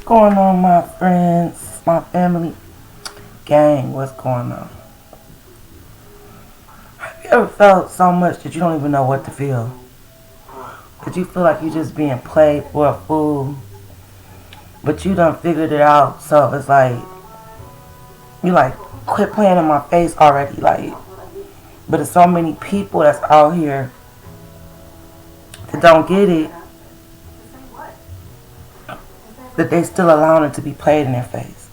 going on, my friends, my family, gang? What's going on? Have you ever felt so much that you don't even know what to feel? That you feel like you're just being played for a fool, but you done figured it out. So it's like you like quit playing in my face already. Like, but there's so many people that's out here that don't get it, that they still allowing it to be played in their face.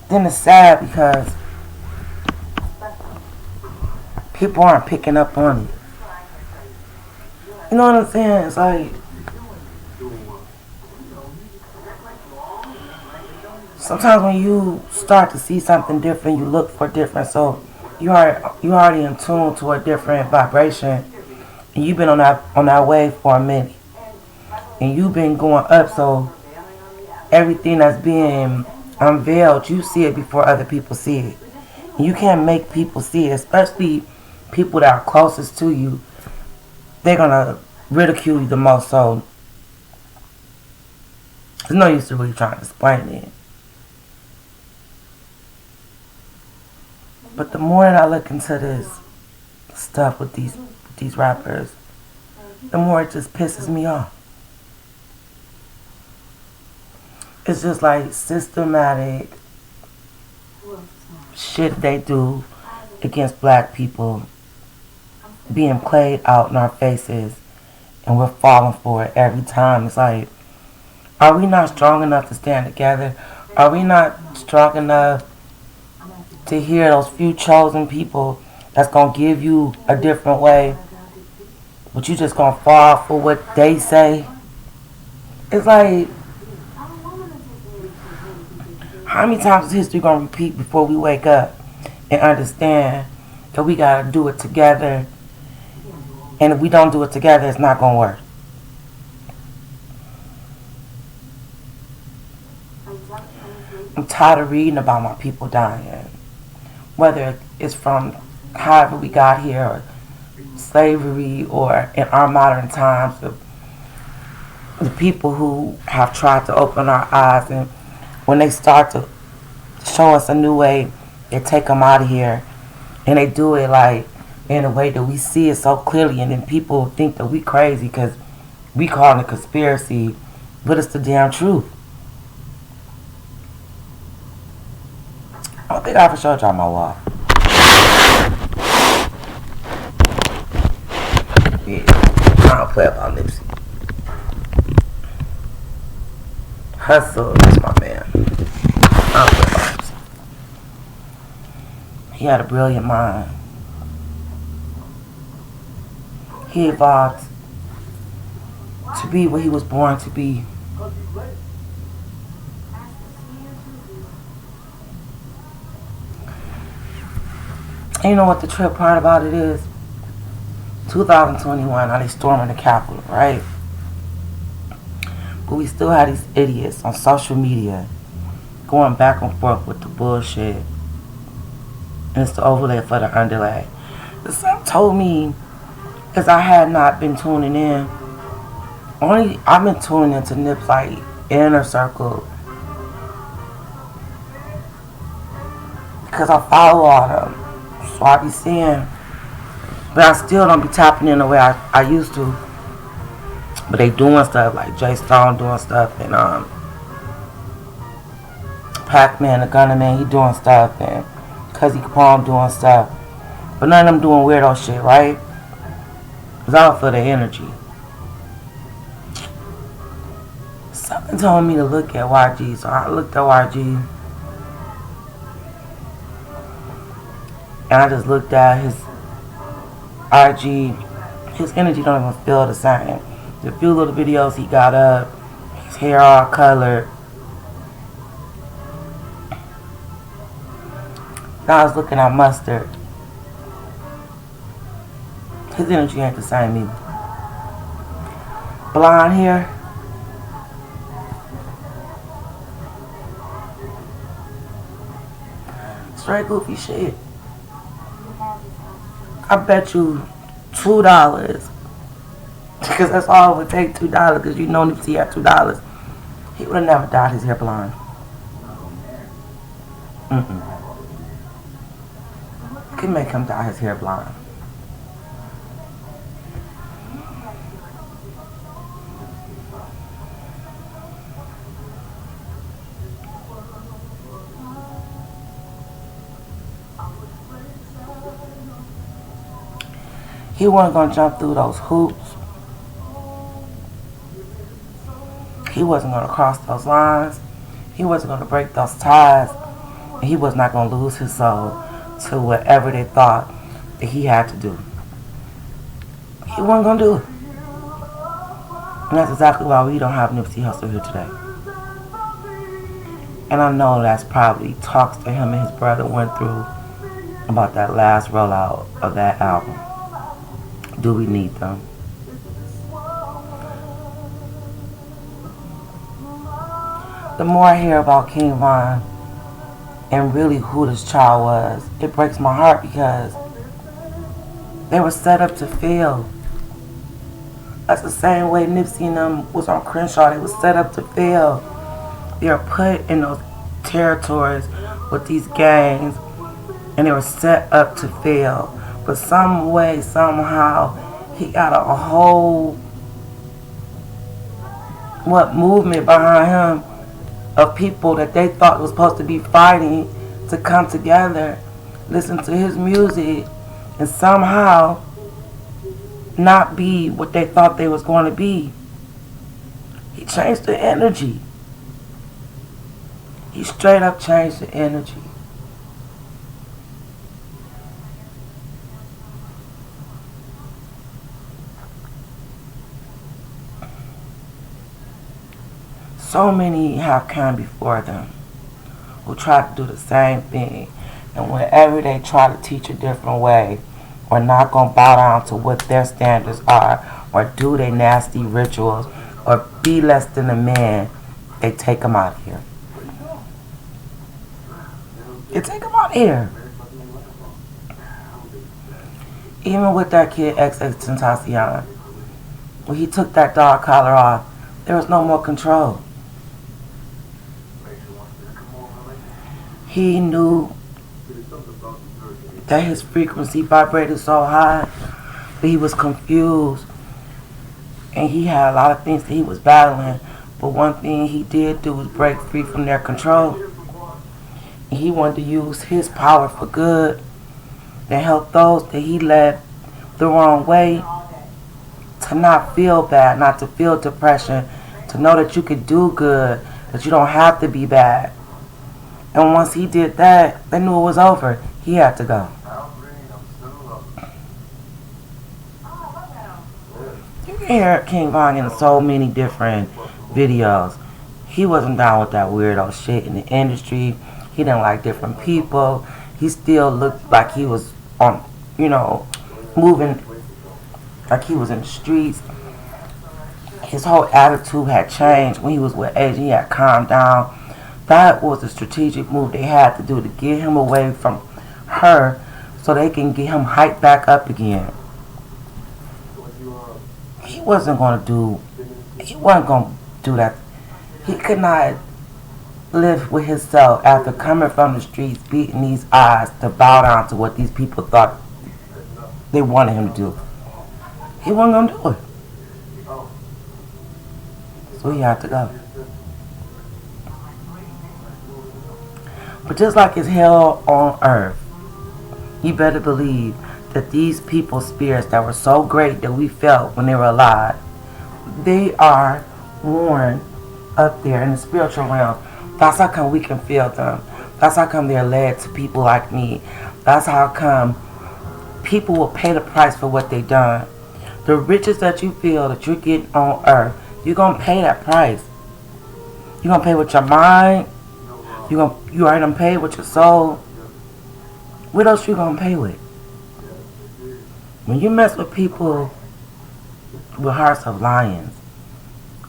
Then it's sad because people aren't picking up on it. You know what I'm saying? It's like sometimes when you start to see something different, you look for different. So you already in tune to a different vibration, and you've been on that wave for a minute, and you've been going up. So everything that's being unveiled, you see it before other people see it. And you can't make people see it, especially people that are closest to you. They're gonna ridicule you the most. So there's no use to really trying to explain it. But the more that I look into this stuff with these rappers, the more it just pisses me off. It's just like systematic shit they do against black people being played out in our faces, and we're falling for it every time. It's like, are we not strong enough to stand together? Are we not strong enough to hear those few chosen people that's gonna give you a different way, but you just gonna fall for what they say? It's like, how many times is history gonna repeat before we wake up and understand that we gotta do it together? And if we don't do it together, it's not gonna work. I'm tired of reading about my people dying, whether it's from however we got here, or slavery, or in our modern times, the people who have tried to open our eyes, and when they start to show us a new way, they take them out of here, and they do it like in a way that we see it so clearly, and then people think that we crazy because we call it a conspiracy, but it's the damn truth. I don't think I ever showed y'all my wall. Yeah, I don't play about Nipsey. Hustle is my man. I don't play about Nipsey. He had a brilliant mind. He evolved to be what he was born to be. And you know what the trip part about it is? 2021, now they storming the Capitol, right? But we still have these idiots on social media going back and forth with the bullshit. And it's the overlay for the underlay. Some told me, because I had not been tuning in, I've been tuning into Nip's like inner circle, because I follow all them. So I be seeing, but I still don't be tapping in the way I used to. But they doing stuff like Jay Stone doing stuff, and Pac-Man, the Gunner Man, he doing stuff, and Cuzzy Capone doing stuff. But none of them doing weirdo shit, right? It's all for the energy. Something told me to look at YG, so I looked at YG. And I just looked at his IG. His energy don't even feel the same. The few little videos he got up, his hair all colored. Now I was looking at Mustard. His energy ain't the same either. Blonde hair. Straight goofy shit. I bet you $2 Because that's all it would take, $2. Because you know Nipsey had $2. He would have never dyed his hair blonde. Mm-mm. Could make him dye his hair blonde. He wasn't going to jump through those hoops. He wasn't going to cross those lines. He wasn't going to break those ties. And he was not going to lose his soul to whatever they thought that he had to do. He wasn't going to do it. And that's exactly why we don't have Nipsey Hussle here today. And I know that's probably talks that him and his brother went through about that last rollout of that album. Do we need them? The more I hear about King Von and really who this child was, it breaks my heart because they were set up to fail. That's the same way Nipsey and them was on Crenshaw. They were set up to fail. They were put in those territories with these gangs and they were set up to fail. But some way, somehow, he got a whole movement behind him of people that they thought was supposed to be fighting to come together, listen to his music, and somehow not be what they thought they was going to be. He changed the energy. He straight up changed the energy. So many have come before them who try to do the same thing. And whenever they try to teach a different way, or not going to bow down to what their standards are, or do their nasty rituals, or be less than a man, they take them out of here. They take them out of here. Even with that kid XXXTentacion, when he took that dog collar off, there was no more control. He knew that his frequency vibrated so high that he was confused. And he had a lot of things that he was battling. But one thing he did do was break free from their control. And he wanted to use his power for good and help those that he led the wrong way to not feel bad, not to feel depression, to know that you could do good, that you don't have to be bad. And once he did that, they knew it was over. He had to go. You can hear King Von in so many different videos. He wasn't down with that weirdo shit in the industry. He didn't like different people. He still looked like he was on, moving like he was in the streets. His whole attitude had changed when he was with Age. He had calmed down. That was a strategic move they had to do to get him away from her so they can get him hyped back up again. He wasn't going to do that. He could not live with himself after coming from the streets, beating these eyes to bow down to what these people thought they wanted him to do. He wasn't going to do it. So he had to go. But just like it's hell on earth, you better believe that these people's spirits that were so great that we felt when they were alive, they are worn up there in the spiritual realm. That's how come we can feel them. That's how come they're led to people like me. That's how come people will pay the price for what they done. The riches that you feel that you're getting on earth, you're going to pay that price. You're going to pay with your mind. You already done paid with your soul. What else you going to pay with? When you mess with people with hearts of lions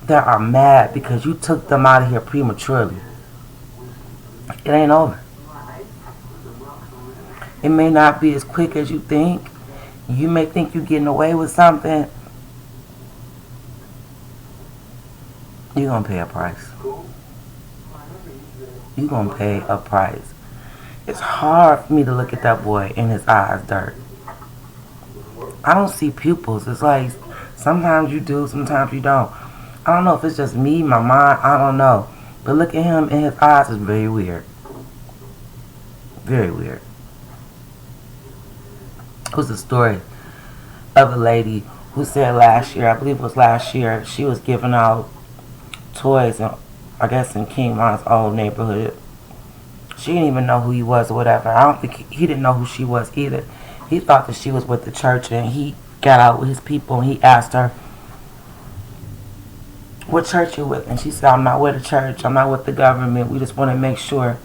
that are mad because you took them out of here prematurely, it ain't over. It may not be as quick as you think. You may think you're getting away with something, You're gonna pay a price. You're gonna pay a price. It's hard for me to look at that boy in his eyes dirt. I don't see pupils. It's like sometimes you do, sometimes you don't. I don't know if it's just me, my mind, I don't know. But look at him in his eyes is very weird. Very weird. It was a story of a lady who said last year, I believe it was last year, she was giving out toys, and I guess in King Von's old neighborhood. She didn't even know who he was or whatever. I don't think he didn't know who she was either. He thought that she was with the church, and he got out with his people and he asked her, what church you with? And she said, I'm not with the church, I'm not with the government. We just want to make sure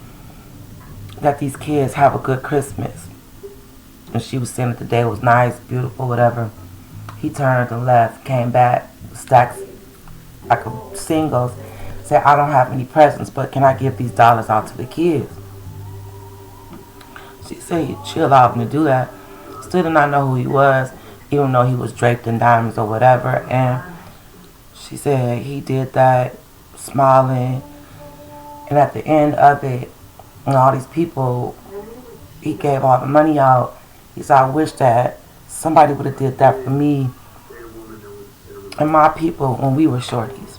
that these kids have a good Christmas. And she was saying that the day was nice, beautiful, whatever. He turned and left, came back, stacked like singles, said, I don't have any presents, but can I give these dollars out to the kids? She said she allowed him to do that. Still did not know who he was, even though he was draped in diamonds or whatever. And she said he did that, smiling. And at the end of it, and all these people, he gave all the money out. He said, I wish that somebody would have did that for me and my people when we were shorties.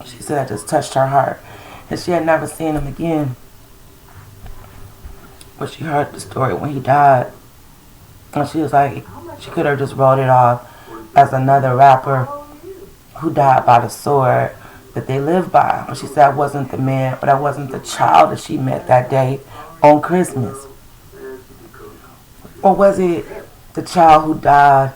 She said it just touched her heart. And she had never seen him again. But she heard the story when he died. And she was like, she could have just wrote it off as another rapper who died by the sword that they lived by. And she said that wasn't the man, but that wasn't the child that she met that day on Christmas. Or was it the child who died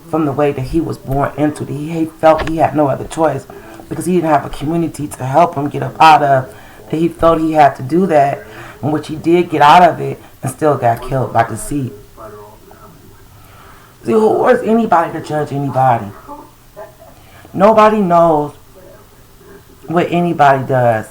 from the way that he was born into? He felt he had no other choice because he didn't have a community to help him get up out of, that he felt he had to do that, in which he did get out of it and still got killed by deceit. See, who is anybody to judge anybody? Nobody knows what anybody does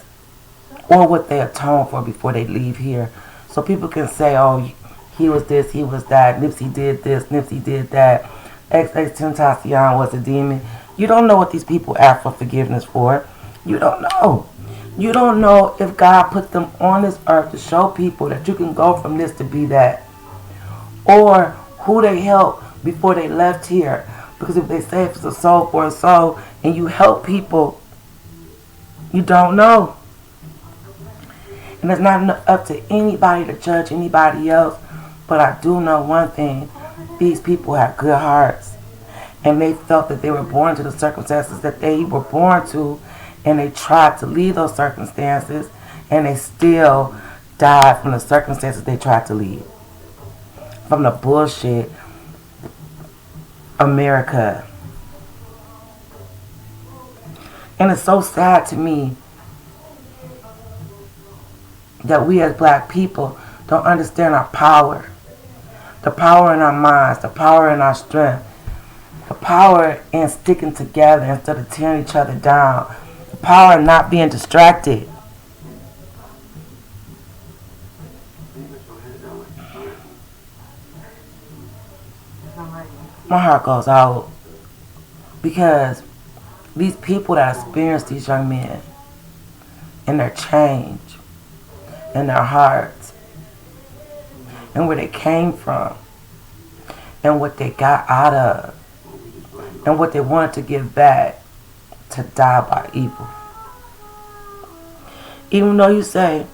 or what they atone for before they leave here. So people can say, oh, he was this, he was that, Nipsey did this, Nipsey did that, XXXTentacion was a demon. You don't know what these people ask for forgiveness for. You don't know. You don't know if God put them on this earth to show people that you can go from this to be that. Or who they helped before they left here. Because if they say it's a soul for a soul and you help people, you don't know. And it's not up to anybody to judge anybody else. But I do know one thing. These people have good hearts. And they felt that they were born to the circumstances that they were born to. And they tried to leave those circumstances. And they still died from the circumstances they tried to leave. From the bullshit America. And it's so sad to me that we as black people don't understand our power. The power in our minds, the power in our strength, the power in sticking together instead of tearing each other down, the power in not being distracted. My heart goes out because these people that experience these young men and their change and their hearts and where they came from and what they got out of and what they wanted to give back, to die by evil. Even though you say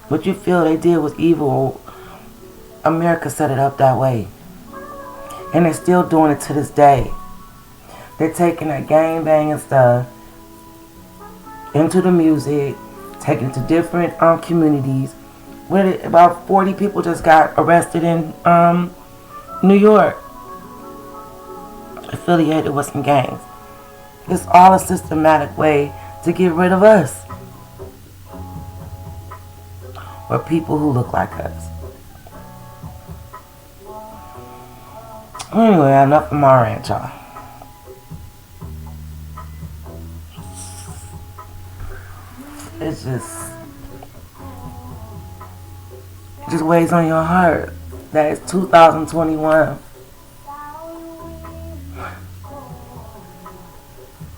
what you feel they did was evil, America set it up that way. And they're still doing it to this day. They're taking that gang banging stuff into the music, taking it to different communities. About 40 people just got arrested in New York, affiliated with some gangs. It's all a systematic way to get rid of us, or people who look like us. Anyway, enough of my rant, y'all. It just weighs on your heart that it's 2021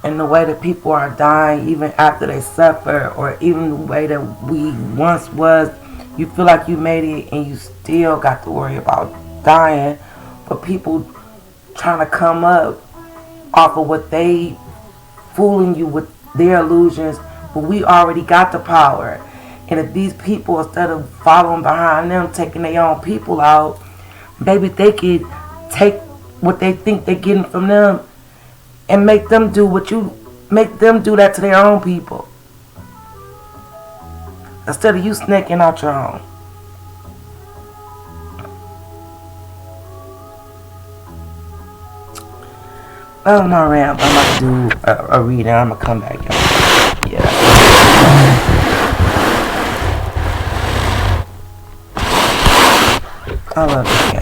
and the way that people are dying even after they suffer, or even the way that we once was. You feel like you made it and you still got to worry about dying, but people trying to come up off of what they fooling you with their illusions, but we already got the power. And if these people, instead of following behind them, taking their own people out, maybe they could take what they think they're getting from them and make them do that to their own people. Instead of you snaking out your own. Well, my rant. I'm about to do a reading. I'm gonna come back. Yeah. I love this game.